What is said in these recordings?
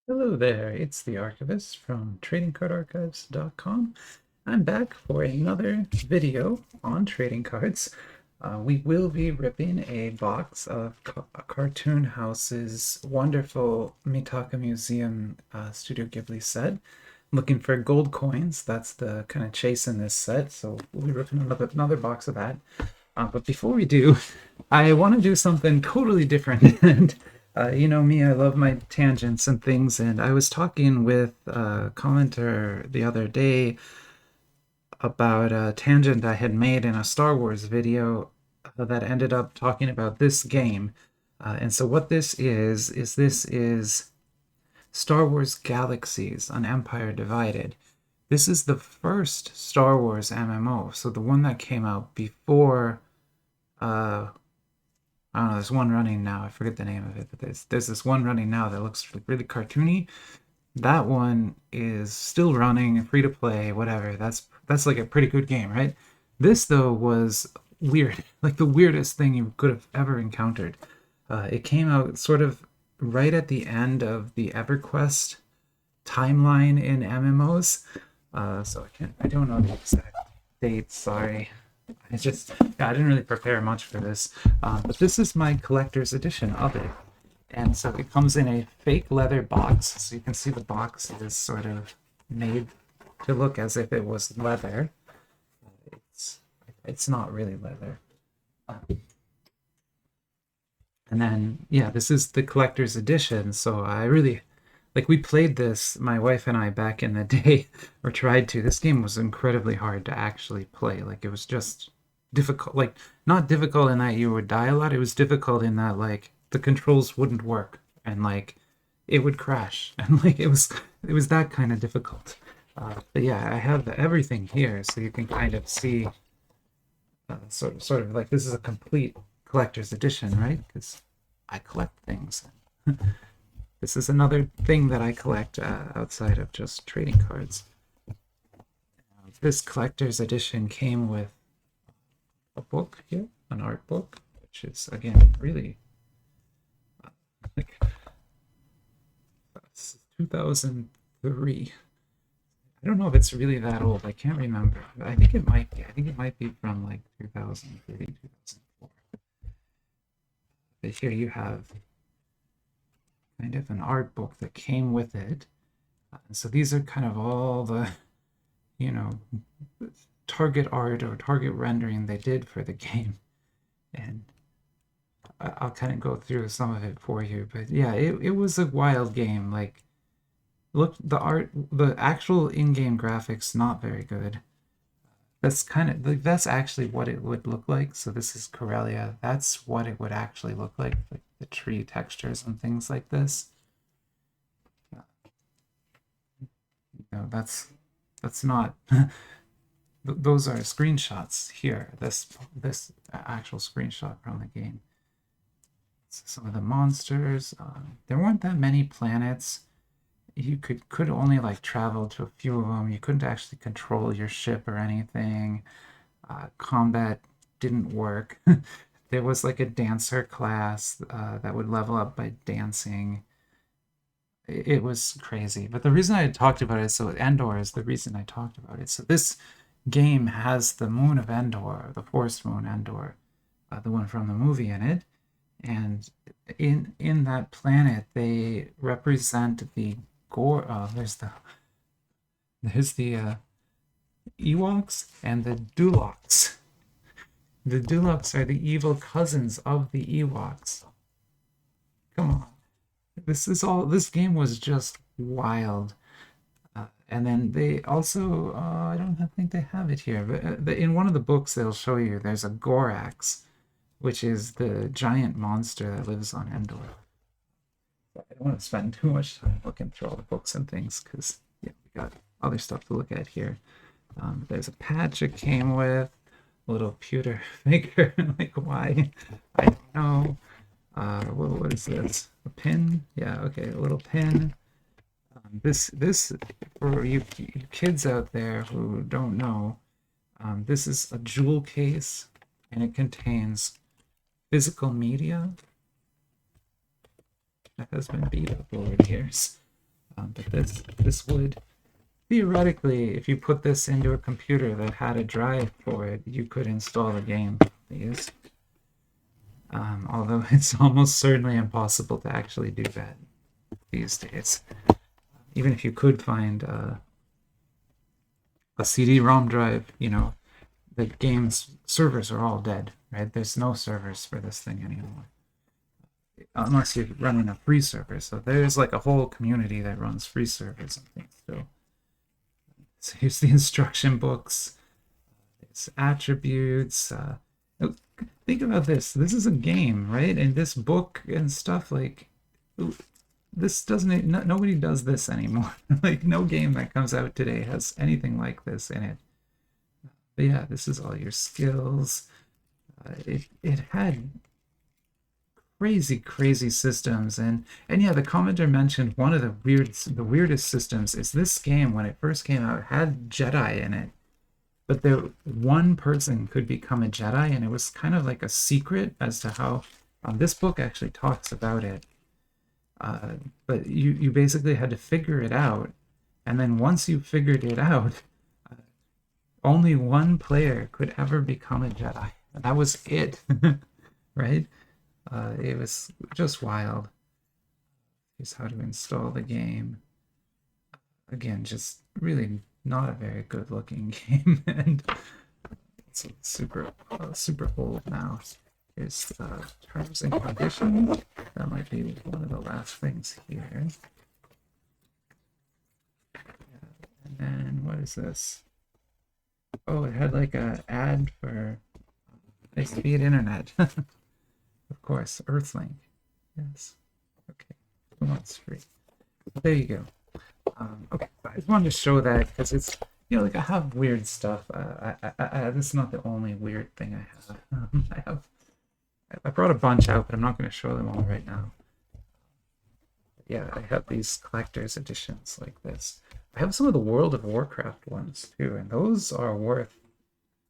Hello there, it's the Archivist from TradingCardArchives.com. I'm back for another video on trading cards. We will be ripping a box of Cartoon House's wonderful Mitaka Museum Studio Ghibli set. Looking for gold coins, that's the kind of chase in this set, so we'll be ripping another box of that. But before we do, I want to do something totally different. And you know me, I love my tangents and things. And I was talking with a commenter the other day about a tangent I had made in a Star Wars video that ended up talking about this game. And so what this is Star Wars Galaxies, an Empire Divided. This is the first Star Wars MMO, so the one that came out before uh, I don't know. There's one running now. I forget the name of it, but there's this one running now that looks really cartoony. That one is still running, free to play, whatever. That's like a pretty good game, right? This though was weird, like the weirdest thing you could have ever encountered. It came out sort of right at the end of the EverQuest timeline in MMOs. So I don't know the exact date. Sorry. I didn't really prepare much for this, but this is my collector's edition of it. And so it comes in a fake leather box. So you can see the box is sort of made to look as if it was leather. It's, it's not really leather. And then, yeah, this is the collector's edition. So I really, like, we played this, my wife and I, back in the day, or tried to. This game was incredibly hard to actually play. Like, it was just difficult. Like, not difficult in that you would die a lot. It was difficult in that, like, the controls wouldn't work and, like, it would crash. And, like, it was that kind of difficult. But yeah, I have everything here, so you can kind of see sort of like this is a complete collector's edition, right? Because I collect things. This is another thing that I collect outside of just trading cards. This collector's edition came with a book here, an art book, which is again really like 2003. I don't know if it's really that old. I can't remember. But I think it might be. I think it might be from like 2003, 2004. But here you have kind of an art book that came with it. So these are kind of all the, you know, target art or target rendering they did for the game. And I'll kind of go through some of it for you. But yeah, it was a wild game. Like, look, the actual in-game graphics, not very good. That's kind of like that's actually what it would look like. So this is Corellia. That's what it would actually look like the tree textures and things like this. You know, that's not those are screenshots here. This actual screenshot from the game. So some of the monsters. There weren't that many planets. You could only like travel to a few of them. You couldn't actually control your ship or anything. Combat didn't work. There was like a dancer class that would level up by dancing. It was crazy. But the reason I talked about it, so Endor is the reason I talked about it. So this game has the moon of Endor, the forest moon Endor, the one from the movie in it. And in that planet, they represent the gore. There's the Ewoks and the Duloks. The Duloks are the evil cousins of the Ewoks. Come on. This game was just wild. And then they also, I don't think they have it here, but in one of the books they'll show you there's a Gorax, which is the giant monster that lives on Endor. I don't want to spend too much time looking through all the books and things because yeah, we got other stuff to look at here. There's a patch it came with, a little pewter figure. Like, why? I don't know. What is this? A pin? Yeah, okay, a little pin. This for you kids out there who don't know, this is a jewel case, and it contains physical media that has been beat up over the years. But this would theoretically, if you put this into a computer that had a drive for it, you could install the game. These, although it's almost certainly impossible to actually do that these days. Even if you could find a CD-ROM drive, you know, the game's servers are all dead, right? There's no servers for this thing anymore. Unless you're running a free server. So there's like a whole community that runs free servers and things still. So here's the instruction books. It's attributes. Think about this. This is a game, right? And this book and stuff, like, this doesn't, nobody does this anymore. Like, no game that comes out today has anything like this in it. But yeah, this is all your skills. It had crazy systems, and yeah, the commenter mentioned one of the weirdest systems is this game. When it first came out, had Jedi in it, but one person could become a Jedi, and it was kind of like a secret as to how. This book actually talks about it, but you basically had to figure it out, and then once you figured it out, only one player could ever become a Jedi, and that was it. Right? It was just wild. Here's how to install the game. Again, just really not a very good looking game, and it's super old now. Here's terms and conditions. That might be one of the last things here. And then what is this? Oh, it had like a ad for high-speed internet. Of course, Earthlink. Yes. Okay. Who wants free? There you go. Okay, I just wanted to show that because it's, you know, like I have weird stuff. This is not the only weird thing I have. I brought a bunch out, but I'm not going to show them all right now. Yeah, I have these collector's editions like this. I have some of the World of Warcraft ones too, and those are worth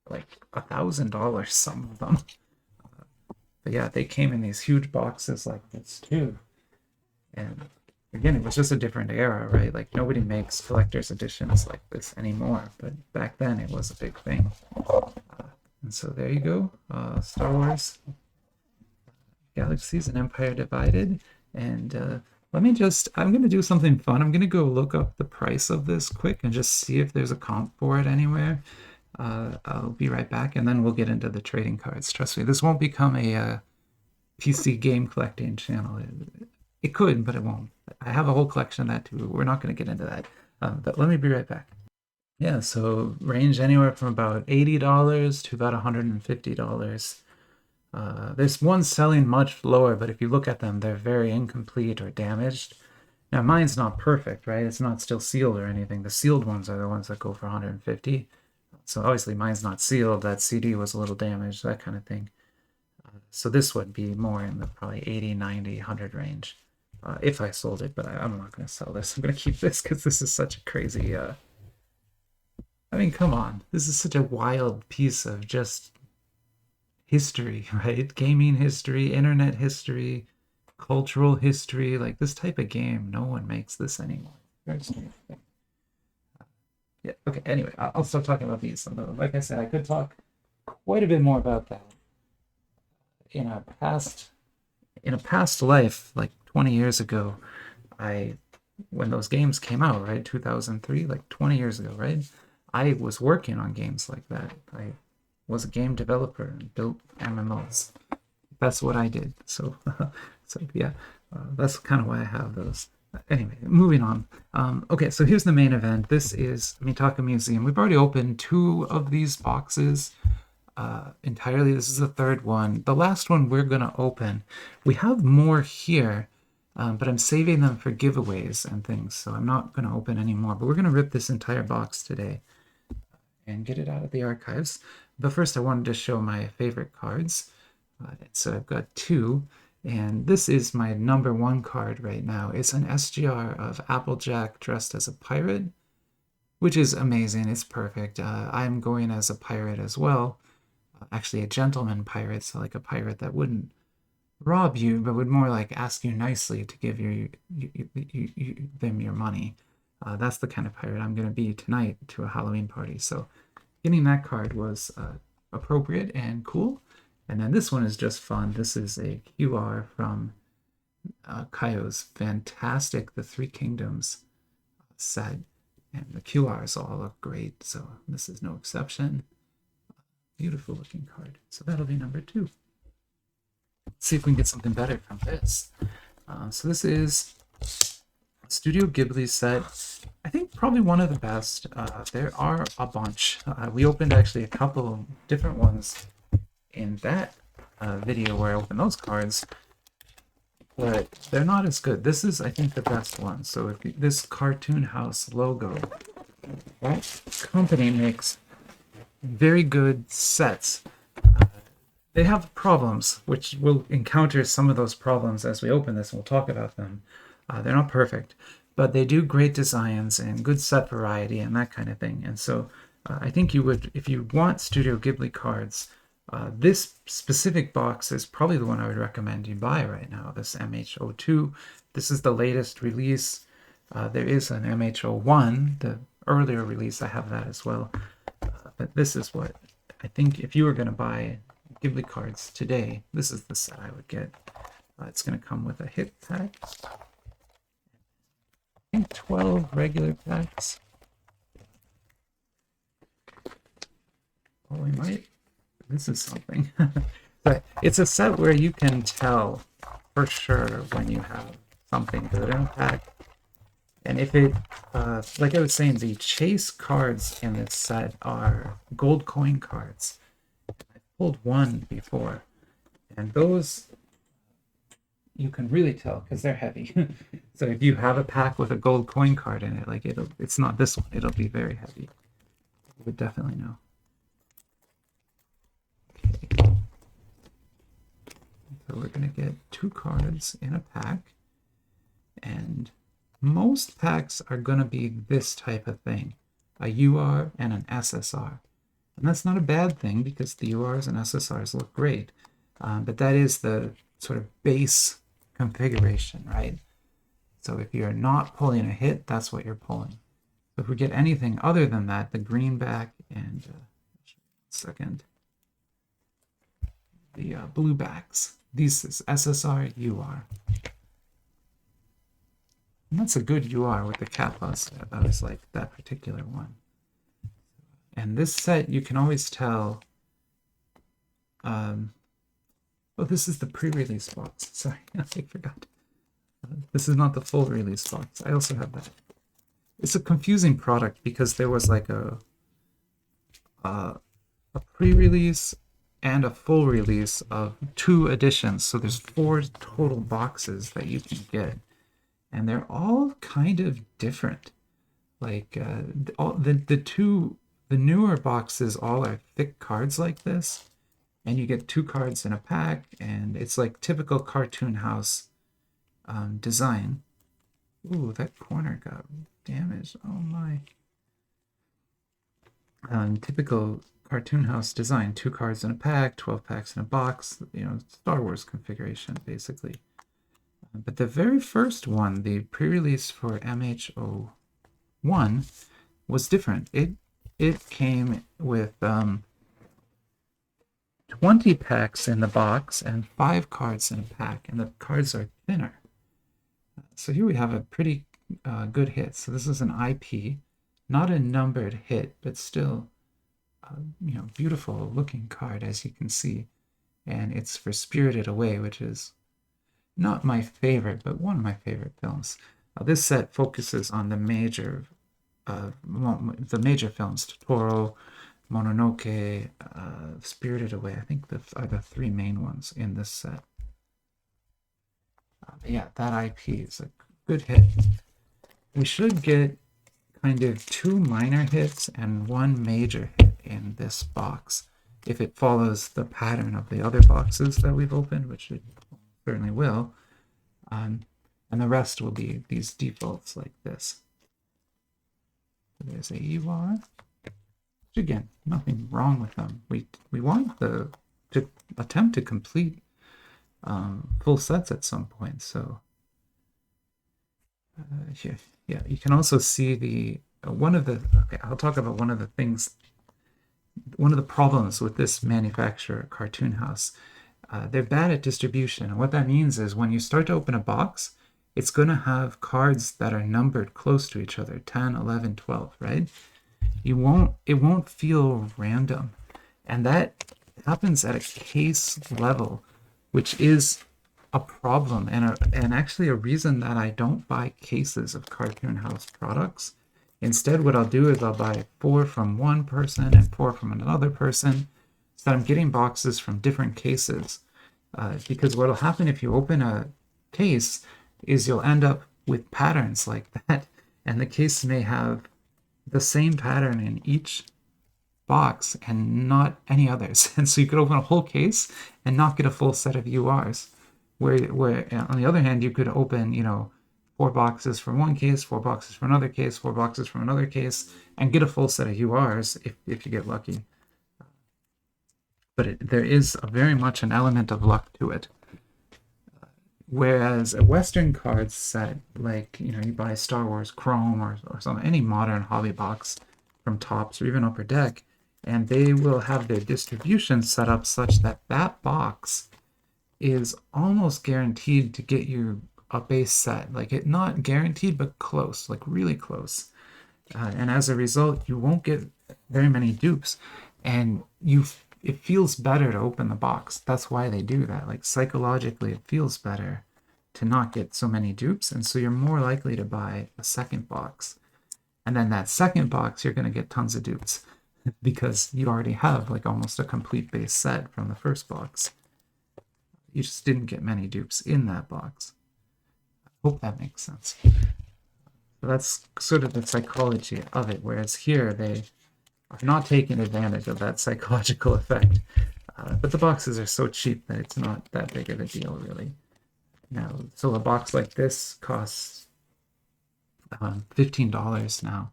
like $1,000, some of them. But yeah, they came in these huge boxes like this too. And again, it was just a different era, right? Like nobody makes collector's editions like this anymore, but back then it was a big thing. And so there you go, Star Wars, Galaxies and Empire Divided. And let me just, I'm going to do something fun. I'm going to go look up the price of this quick and just see if there's a comp for it anywhere. I'll be right back, and then we'll get into the trading cards. Trust me, this won't become a PC game collecting channel. It could, but it won't. I have a whole collection of that too. We're not going to get into that. But let me be right back. Yeah, so range anywhere from about $80 to about $150. There's one selling much lower, but if you look at them, they're very incomplete or damaged. Now, mine's not perfect, right? It's not still sealed or anything. The sealed ones are the ones that go for 150. So obviously mine's not sealed. That CD was a little damaged, that kind of thing. So this would be more in the probably 80, 90, 100 range if I sold it, but I'm not going to sell this. I'm going to keep this because this is such a crazy... I mean, come on. This is such a wild piece of just history, right? Gaming history, internet history, cultural history. Like this type of game, no one makes this anymore. Very strange thing. Yeah, okay, anyway, I'll stop talking about these. Like I said, I could talk quite a bit more about that. In a past life, like 20 years ago, when those games came out, right, 2003, like 20 years ago, right, I was working on games like that. I was a game developer and built MMOs. That's what I did. So, yeah, that's kind of why I have those. Anyway, moving on. Okay, so here's the main event. This is Mitaka Museum. We've already opened 2 of these boxes entirely. This is the 3rd one. The last one we're going to open. We have more here, but I'm saving them for giveaways and things, so I'm not going to open any more. But we're going to rip this entire box today and get it out of the archives. But first I wanted to show my favorite cards. So I've got 2. And this is my number 1 card right now. It's an SGR of Applejack dressed as a pirate, which is amazing. It's perfect. I'm going as a pirate as well. Actually, a gentleman pirate, so like a pirate that wouldn't rob you, but would more like ask you nicely to give them your money. That's the kind of pirate I'm going to be tonight to a Halloween party. So getting that card was appropriate and cool. And then this one is just fun. This is a QR from Kaio's fantastic The Three Kingdoms set. And the QRs all look great, so this is no exception. Beautiful looking card. So that'll be number 2. Let's see if we can get something better from this. So this is Studio Ghibli set. I think probably one of the best. There are a bunch. We opened actually a couple different ones in that video where I opened those cards, but they're not as good. This is, I think, the best one. So if this Cartoon House logo, that company makes very good sets. They have problems, which we'll encounter some of those problems as we open this, and we'll talk about them. They're not perfect, but they do great designs and good set variety and that kind of thing. And so I think you would, if you want Studio Ghibli cards, this specific box is probably the one I would recommend you buy right now, this MH02. This is the latest release. There is an MH01, the earlier release. I have that as well. But this is what I think if you were going to buy Ghibli cards today, this is the set I would get. It's going to come with a hit pack. I think 12 regular packs. Oh, we might. This is something. But it's a set where you can tell for sure when you have something good in a pack. And if it, like I was saying, the chase cards in this set are gold coin cards. I pulled one before, and those you can really tell because they're heavy. So if you have a pack with a gold coin card in it, like it's not this one, it'll be very heavy. You would definitely know. Okay. So we're gonna get 2 cards in a pack, and most packs are going to be this type of thing, a UR and an SSR. And that's not a bad thing because the URs and SSRs look great. But that is the sort of base configuration, right? So if you're not pulling a hit, that's what you're pulling. So if we get anything other than that, the greenback and the blue backs, these is SSR, UR. And that's a good UR with the Kappas. I was like that particular one. And this set, you can always tell. Oh, this is the pre-release box. Sorry, I forgot. This is not the full release box. I also have that. It's a confusing product because there was like a pre-release and a full release of 2 editions. So there's 4 total boxes that you can get. And they're all kind of different. Like the newer boxes all are thick cards like this, and you get 2 cards in a pack, and it's like typical Cartoon House design. Ooh, that corner got damaged. Oh my. Typical Cartoon House design: 2 cards in a pack, 12 packs in a box. You know, Star Wars configuration basically. But the very first one, the pre-release for MH01, was different. It came with 20 packs in the box and 5 cards in a pack, and the cards are thinner. So here we have a pretty good hit. So this is an IP, not a numbered hit, but still, beautiful looking card, as you can see. And it's for Spirited Away, which is not my favorite, but one of my favorite films. This set focuses on the major films: Totoro, Mononoke, Spirited Away. I think are the 3 main ones in this set. Yeah, that IP is a good hit. We should get kind of 2 minor hits and 1 major hit in this box if it follows the pattern of the other boxes that we've opened, which it certainly will. And the rest will be these defaults like this. So there's a UR. Which again, nothing wrong with them. We want to attempt to complete full sets at some point. So here, yeah, you can also see the one of the. Okay, I'll talk about one of the things. One of the problems with this manufacturer, Cartoon House, they're bad at distribution. And what that means is when you start to open a box, it's going to have cards that are numbered close to each other, 10, 11, 12, right? It won't feel random. And that happens at a case level, which is a problem and actually a reason that I don't buy cases of Cartoon House products. Instead, what I'll do is I'll buy 4 from one person and 4 from another person, so that I'm getting boxes from different cases. Because what'll happen if you open a case is you'll end up with patterns like that, and the case may have the same pattern in each box and not any others. And so you could open a whole case and not get a full set of URs. Where on the other hand, you could open, 4 boxes from one case, 4 boxes from another case, 4 boxes from another case, and get a full set of URs if you get lucky. But there is very much an element of luck to it. Whereas a Western card set, like, you buy Star Wars Chrome or some any modern hobby box from Topps or even Upper Deck, and they will have their distribution set up such that that box is almost guaranteed to get you a base set. Like, it not guaranteed, but close, like really close. And as a result, you won't get very many dupes, and it feels better to open the box. That's why they do that. Like, psychologically, it feels better to not get so many dupes, and so you're more likely to buy a second box. And then that second box, you're going to get tons of dupes because you already have like almost a complete base set from the first box. You just didn't get many dupes in that box. I hope that makes sense. So that's sort of the psychology of it, whereas here they are not taking advantage of that psychological effect. But the boxes are so cheap that it's not that big of a deal, really. Now, so a box like this costs $15 now.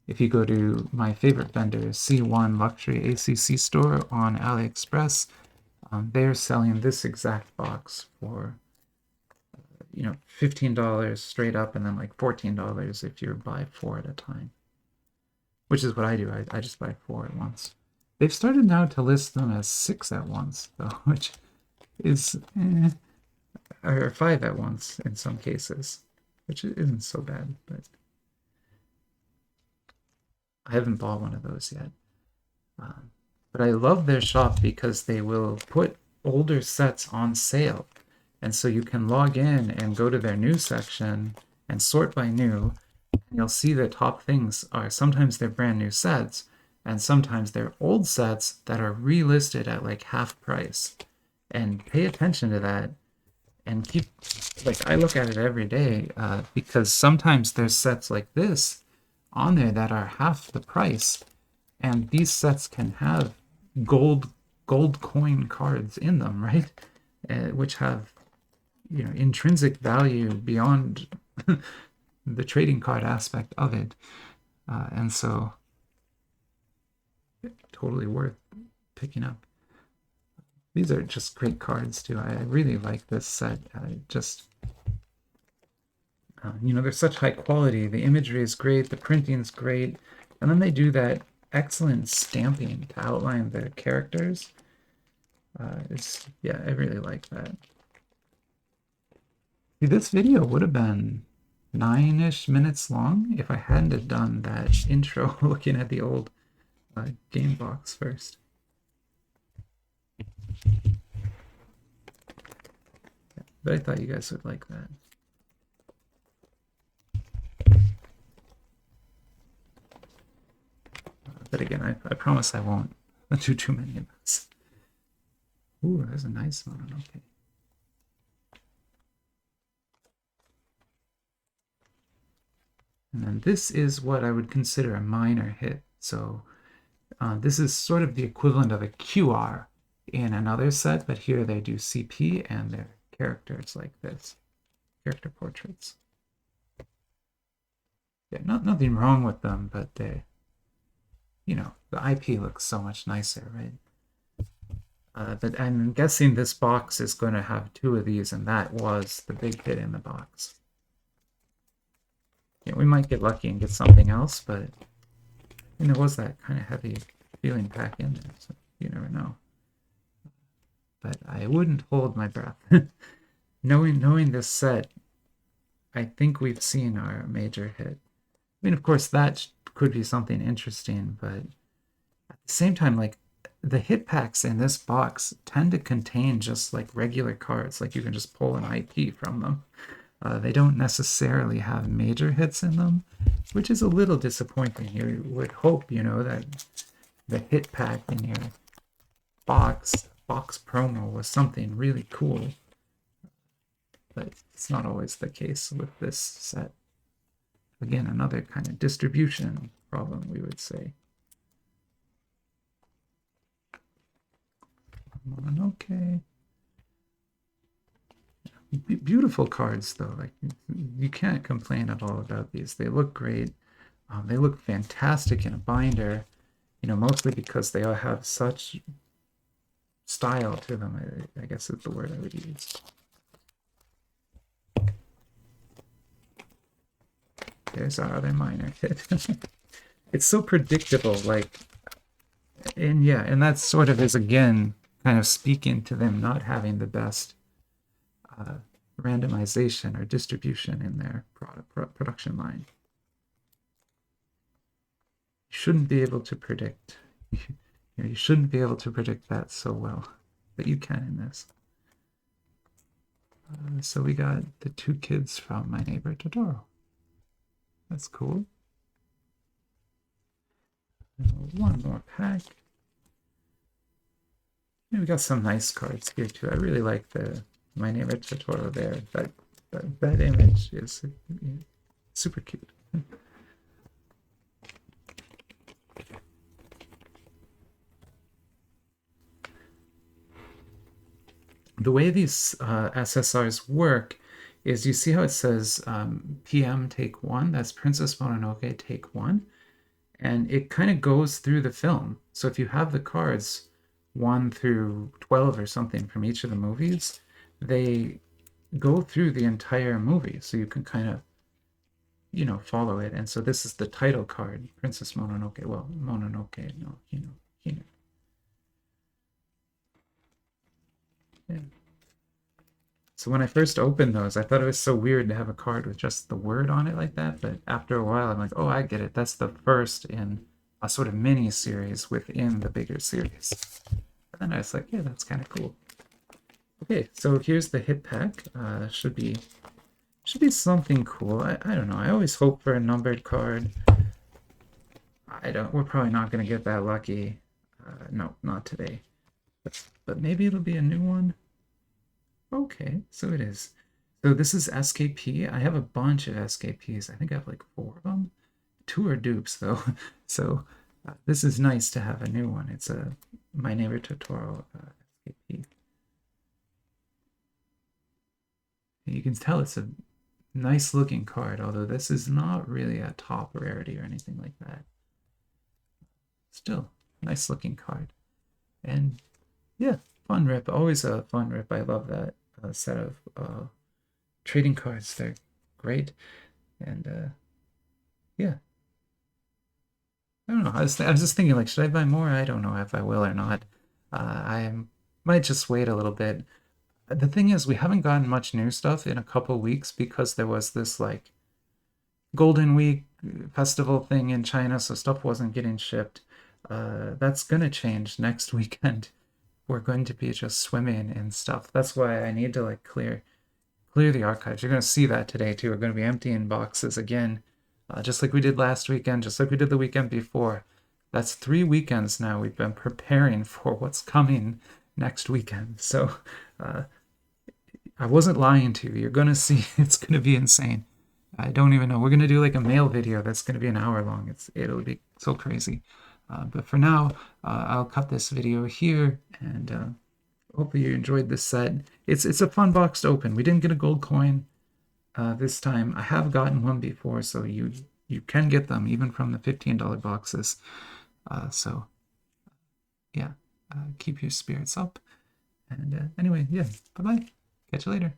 If you go to my favorite vendor, C1 Luxury ACC store on AliExpress, they're selling this exact box for $15 straight up, and then like $14 if you buy 4 at a time, which is what I do. I just buy 4 at once. They've started now to list them as 6 at once, though, which is or 5 at once in some cases, which isn't so bad, but I haven't bought one of those yet. But I love their shop because they will put older sets on sale. And so you can log in and go to their new section and sort by new. And you'll see the top things are sometimes they're brand new sets, and sometimes they're old sets that are relisted at like half price. And pay attention to that and keep, like, I look at it every day because sometimes there's sets like this on there that are half the price. And these sets can have gold coin cards in them, right? Which have intrinsic value beyond the trading card aspect of it, and so totally worth picking up. These are just great cards too. I really like this set. They're such high quality. The imagery is great, the printing is great, and then they do that excellent stamping to outline the characters. I really like that. See, this video would have been 9-ish minutes long if I hadn't have done that intro looking at the old game box first. But I thought you guys would like that. But again, I promise I won't do too many of those. Ooh, there's a nice one. Okay. And then this is what I would consider a minor hit. So this is sort of the equivalent of a QR in another set, but here they do CP and they're characters like this, character portraits. Yeah, nothing wrong with them, but they, the IP looks so much nicer, right? But I'm guessing this box is going to have 2 of these, and that was the big hit in the box. Yeah, we might get lucky and get something else, but there was that kind of heavy feeling pack in there, so you never know. But I wouldn't hold my breath. knowing this set, I think we've seen our major hit. I mean, of course, that could be something interesting, but at the same time, like, the hit packs in this box tend to contain just like regular cards, like you can just pull an IP from them. They don't necessarily have major hits in them, which is a little disappointing. You would hope, that the hit pack in your box promo was something really cool, but it's not always the case with this set. Again, another kind of distribution problem, we would say. Okay. Beautiful cards, though. Like, you can't complain at all about these. They look great. They look fantastic in a binder, mostly because they all have such style to them, I guess is the word I would use. There's our other minor hit. It's so predictable, like, and that sort of is, again, kind of speaking to them not having the best randomization or distribution in their production line. You shouldn't be able to predict. You shouldn't be able to predict that so well, but you can in this. So we got the 2 kids from My Neighbor Totoro. That's cool. One more pack. And we got some nice cards here too. I really like the My Neighbor Totoro there. That image is super cute. The way these SSRs work is, you see how it says PM take 1? That's Princess Mononoke take 1. And it kind of goes through the film. So if you have the cards 1 through 12 or something from each of the movies, they go through the entire movie. So you can kind of, follow it. And so this is the title card, Princess Mononoke. Well, Mononoke, no, Hina. Yeah. So when I first opened those, I thought it was so weird to have a card with just the word on it like that. But after a while, I'm like, oh, I get it. That's the first in a sort of mini series within the bigger series. And then I was like, yeah, that's kind of cool. Okay, so here's the hit pack. Should be something cool. I don't know. I always hope for a numbered card. We're probably not going to get that lucky. No, not today. But maybe it'll be a new one. Okay, so it is. So this is SKP. I have a bunch of SKPs. I think I have like 4 of them. 2 are dupes though. So this is nice to have a new one. It's a My Neighbor Totoro SKP. You can tell it's a nice looking card, although this is not really a top rarity or anything like that. Still, nice looking card. And yeah, fun rip. Always a fun rip. I love that set of trading cards. They're great. And yeah. I don't know. I was just thinking, like, should I buy more? I don't know if I will or not. I might just wait a little bit. The thing is, we haven't gotten much new stuff in a couple weeks because there was this, like, Golden Week festival thing in China, so stuff wasn't getting shipped. That's going to change next weekend. We're going to be just swimming in stuff. That's why I need to, like, clear the archives. You're going to see that today, too. We're going to be emptying boxes again, just like we did last weekend, just like we did the weekend before. That's 3 weekends now we've been preparing for what's coming next weekend. So I wasn't lying to you. You're going to see. It's going to be insane. I don't even know. We're going to do like a mail video that's going to be an hour long. It'll be so crazy. But for now, I'll cut this video here, and hopefully you enjoyed this set. It's a fun box to open. We didn't get a gold coin this time. I have gotten one before, so you can get them even from the $15 boxes. So yeah, keep your spirits up. And anyway, yeah, bye-bye. Catch you later.